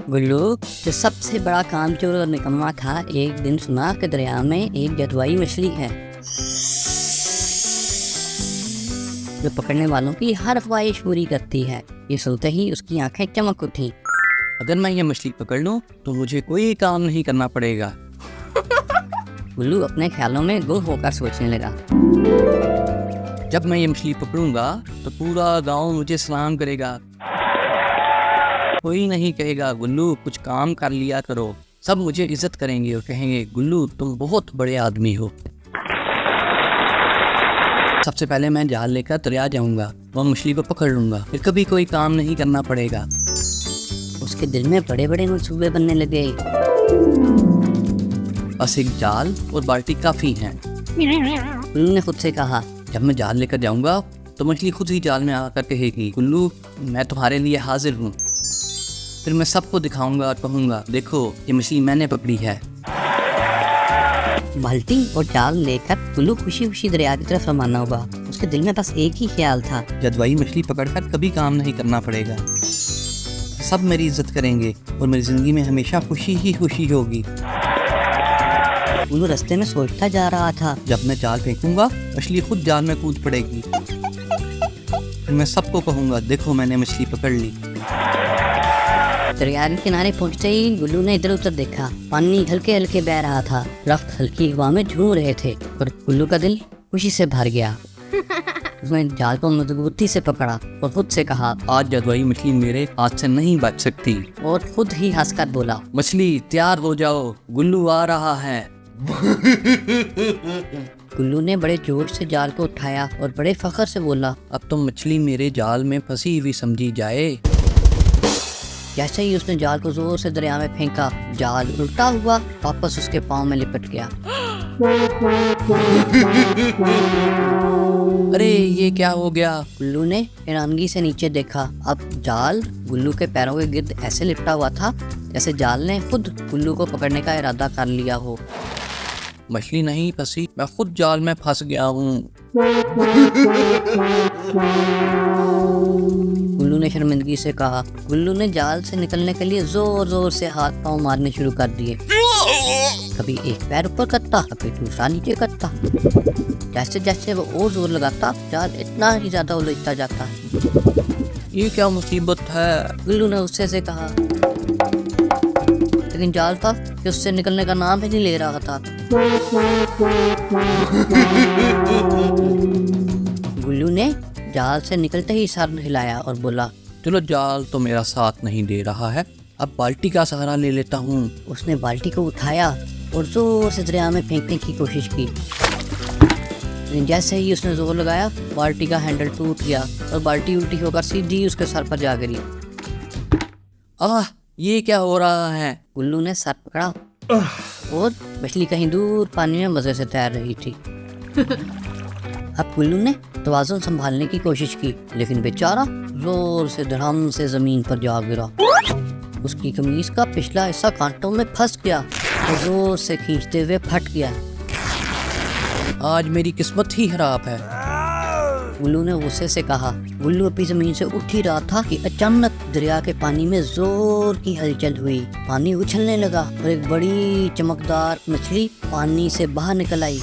गुल्लू, जो सबसे बड़ा कामचोर और निकम्मा था, एक दिन सुना कि दरिया में एक जदवाई मछली है जो पकड़ने वालों की हर ख्वाहिश पूरी करती है। ये सुनते ही उसकी आंखें चमक उठी। अगर मैं ये मछली पकड़ लूं तो मुझे कोई काम नहीं करना पड़ेगा। गुल्लू अपने ख्यालों में गुम होकर सोचने लगा। जब मैं ये मछली पकड़ूंगा तो पूरा गांव मुझे सलाम करेगा। कोई नहीं कहेगा गुल्लू कुछ काम कर लिया करो। सब मुझे इज्जत करेंगे और कहेंगे गुल्लू तुम बहुत बड़े आदमी हो। सबसे पहले मैं जाल लेकर दरिया जाऊंगा और मछली को पकड़ लूंगा, फिर कभी कोई काम नहीं करना पड़ेगा। उसके दिल में बड़े बड़े मंसूबे बनने लगे। बस एक जाल और बाल्टी काफी हैं। गुल्लू ने खुद से कहा। जब मैं जाल लेकर जाऊंगा तो मछली खुद ही जाल में आकर कहेगी गुल्लू मैं तुम्हारे लिए हाजिर हूँ। फिर मैं सबको दिखाऊंगा और कहूँगा देखो ये मछली मैंने पकड़ी है। बाल्टी और जाल लेकर गुल्लू खुशी खुशी दरिया की तरफ रवाना हुआ। उसके दिल में बस एक ही ख्याल था, जदवाई मछली पकड़कर कभी काम नहीं करना पड़ेगा। सब मेरी इज्जत करेंगे और मेरी जिंदगी में हमेशा खुशी ही खुशी होगी। गुल्लू रास्ते में सोचता जा रहा था। जब मैं जाल फेंकूंगा मछली खुद जाल में कूद पड़ेगी। फिर मैं सबको कहूँगा देखो मैंने मछली पकड़ ली। दरिया के किनारे पहुंचते ही गुल्लू ने इधर उधर देखा। पानी हल्के हल्के बह रहा था, दरख्त हल्की हवा में झूम रहे थे और गुल्लू का दिल खुशी से भर गया। उसने जाल को मजबूती से पकड़ा और खुद से कहा आज जदवाई मछली मेरे हाथ से नहीं बच सकती। और खुद ही हंसकर बोला मछली तैयार हो जाओ, गुल्लू आ रहा है। गुल्लू ने बड़े जोर से जाल को उठाया और बड़े फख्र से बोला अब तो मछली मेरे जाल में फंसी हुई समझी जाए। जैसे ही उसने जाल को जोर से दरिया में फेंका, जाल उल्टा हुआ वापस उसके पाँव में लिपट गया। अरे ये क्या हो गया? गुल्लू ने हैरानगी से नीचे देखा। अब जाल गुल्लू के पैरों के गिर्द ऐसे लिपटा हुआ था जैसे जाल ने खुद गुल्लू को पकड़ने का इरादा कर लिया हो। मछली नहीं फंसी, मैं खुद जाल में फंस गया हूँ। गुल्लू ने शर्मिंदगी से कहा। गुल्लू ने जाल से निकलने के लिए जोर जोर से हाथ पांव मारने शुरू कर दिए। कभी एक पैर ऊपर करता, कभी दूसरा नीचे करता। जैसे जैसे वो और जोर लगाता, जाल इतना ही ज्यादा उलझता जाता। ये क्या मुसीबत है? गुल्लू ने गुस्से से कहा, लेकिन जाल था कि उससे निकलने का नाम ही नहीं ले रहा था। गुल्लू ने जाल से निकलते ही सर हिलाया और बोला चलो जाल तो मेरा साथ नहीं दे रहा है, अब बाल्टी का सहारा ले लेता हूँ। उसने बाल्टी को उठाया और जोर से दरिया में फेंकने की कोशिश की। लेकिन जैसे ही उसने जोर लगाया, बाल्टी का हैंडल टूट गया और बाल्टी उल्टी होकर सीधी उसके सर पर जा गिरी। आह ये क्या हो रहा है? गुल्लू ने सर पकड़ा और मछली कहीं दूर पानी में मजे से तैर रही थी। अब गुल्लू ने तवाज़ुन संभालने की कोशिश की, लेकिन बेचारा जोर से धड़ाम से जमीन पर जा गिरा। उसकी कमीज का पिछला हिस्सा कांटों में फंस गया और जोर से खींचते हुए फट गया। आज मेरी किस्मत ही खराब है। गुल्लू ने गुस्से से कहा। गुल्लू अपनी जमीन से उठ ही रहा था कि अचानक दरिया के पानी में जोर की हलचल हुई। पानी उछलने लगा और एक बड़ी चमकदार मछली पानी से बाहर निकल आई।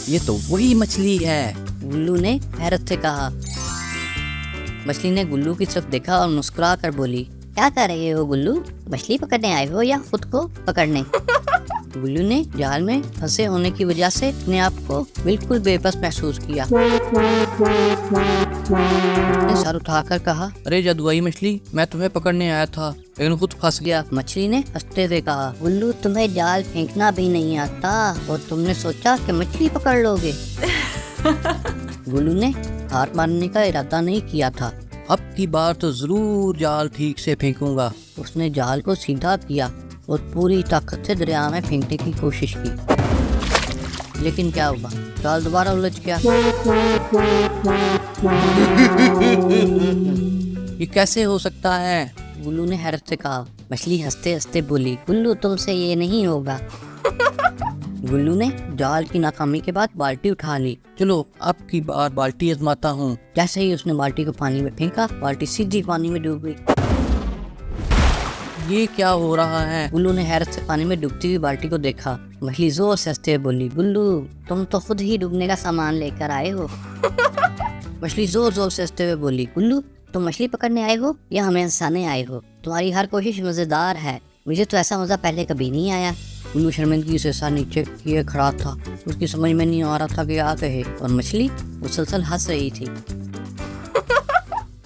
ये तो वही मछली है, गुल्लू ने हैरत से कहा। मछली ने गुल्लू की तरफ देखा और मुस्कुरा कर बोली, क्या कर रहे हो गुल्लू? मछली पकड़ने आए हो या खुद को पकड़ने? गुल्लू ने जाल में फंसे होने की वजह से अपने आप को बिल्कुल बेबस महसूस किया। उसने सर उठाकर कहा, अरे जदवाई मछली मैं तुम्हें पकड़ने आया था लेकिन खुद फंस गया। मछली ने हंसते हुए कहा, गुल्लू तुम्हें जाल फेंकना भी नहीं आता और तुमने सोचा कि मछली पकड़ लोगे। गुल्लू ने हार मानने का इरादा नहीं किया था। अब की बार तो जरूर जाल ठीक से फेंकूंगा। उसने जाल को सीधा किया और पूरी ताकत से दरिया में फेंकने की कोशिश की, लेकिन क्या हुआ? जाल दोबारा उलझ गया। ये कैसे हो सकता है? गुल्लू ने हैरत से कहा। मछली हंसते हंसते बोली, गुल्लू तुमसे ये नहीं होगा। गुल्लू ने जाल की नाकामी के बाद बाल्टी उठा ली। चलो अब की बार बाल्टी आजमाता हूँ। जैसे ही उसने बाल्टी को पानी में फेंका, बाल्टी सीधी पानी में डूब गई। ये क्या हो रहा है? गुल्लू ने हैरत से पानी में डूबती हुई बाल्टी को देखा। मछली जोर से हंसते हुए बोली, गुल्लू तुम तो खुद ही डूबने का सामान लेकर आए हो। मछली जोर जोर से हंसते हुए बोली, गुल्लू तुम मछली पकड़ने आए हो या हमें हंसाने आए हो? तुम्हारी हर कोशिश मजेदार है, मुझे तो ऐसा मजा पहले कभी नहीं आया। गुल्लू शर्मिंदगी से सर नीचे किए खड़ा था। उसकी समझ में नहीं आ रहा था कि क्या कहे, और मछली मुसलसल हंस रही थी।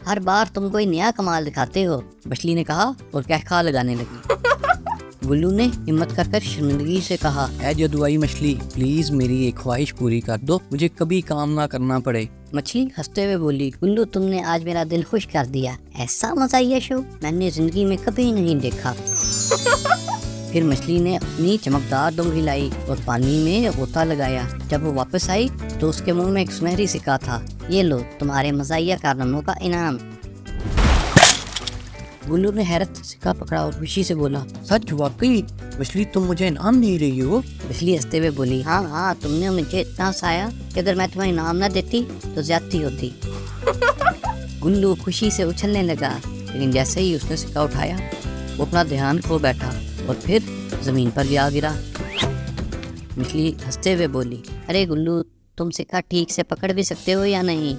हर बार तुम कोई नया कमाल दिखाते हो, मछली ने कहा और कहका लगाने लगी। गुल्लू ने हिम्मत कर शर्मिंदगी से कहा, ऐ जदुआई मछली, प्लीज मेरी एक ख्वाहिश पूरी कर दो, मुझे कभी काम ना करना पड़े। मछली हंसते हुए बोली, गुल्लू तुमने आज मेरा दिल खुश कर दिया। ऐसा मज़ाहिया शो मैंने जिंदगी में कभी नहीं देखा। फिर मछली ने अपनी चमकदार डोंगी लाई और पानी में गोता लगाया। जब वो वापस आई तो उसके मुंह में एक सुनहरी सिक्का था। ये लो तुम्हारे मज़ाहिया कारनामों का इनाम। गुल्लू ने हैरत से सिक्का पकड़ा और खुशी से बोला, सच वाकई मछली, तुम मुझे इनाम दे रही हो? मछली हंसते हुए बोली, हाँ हाँ, तुमने मुझे इतना हंसाया कि अगर मैं तुम्हें इनाम न देती तो ज्यादती होती। गुल्लू खुशी से उछलने लगा, लेकिन जैसे ही उसने सिक्का उठाया वो अपना ध्यान खो बैठा और फिर जमीन पर जा गिरा। मछली हंसते हुए बोली, अरे गुल्लू तुम सिक्का ठीक से पकड़ भी सकते हो या नहीं?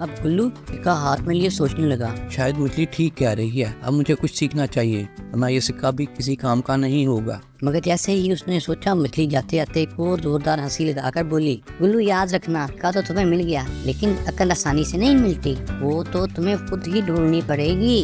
अब गुल्लू सिक्का हाथ में लिए सोचने लगा, शायद मछली ठीक कह रही है, अब मुझे कुछ सीखना चाहिए वरना ये सिक्का भी किसी काम का नहीं होगा। मगर जैसे ही उसने सोचा, मछली जाते जाते एक और जोरदार हंसी लगाकर बोली, गुल्लू याद रखना, सिक्का तो तुम्हें मिल गया, लेकिन अकल आसानी से नहीं मिलती, वो तो तुम्हें खुद ही ढूंढनी पड़ेगी।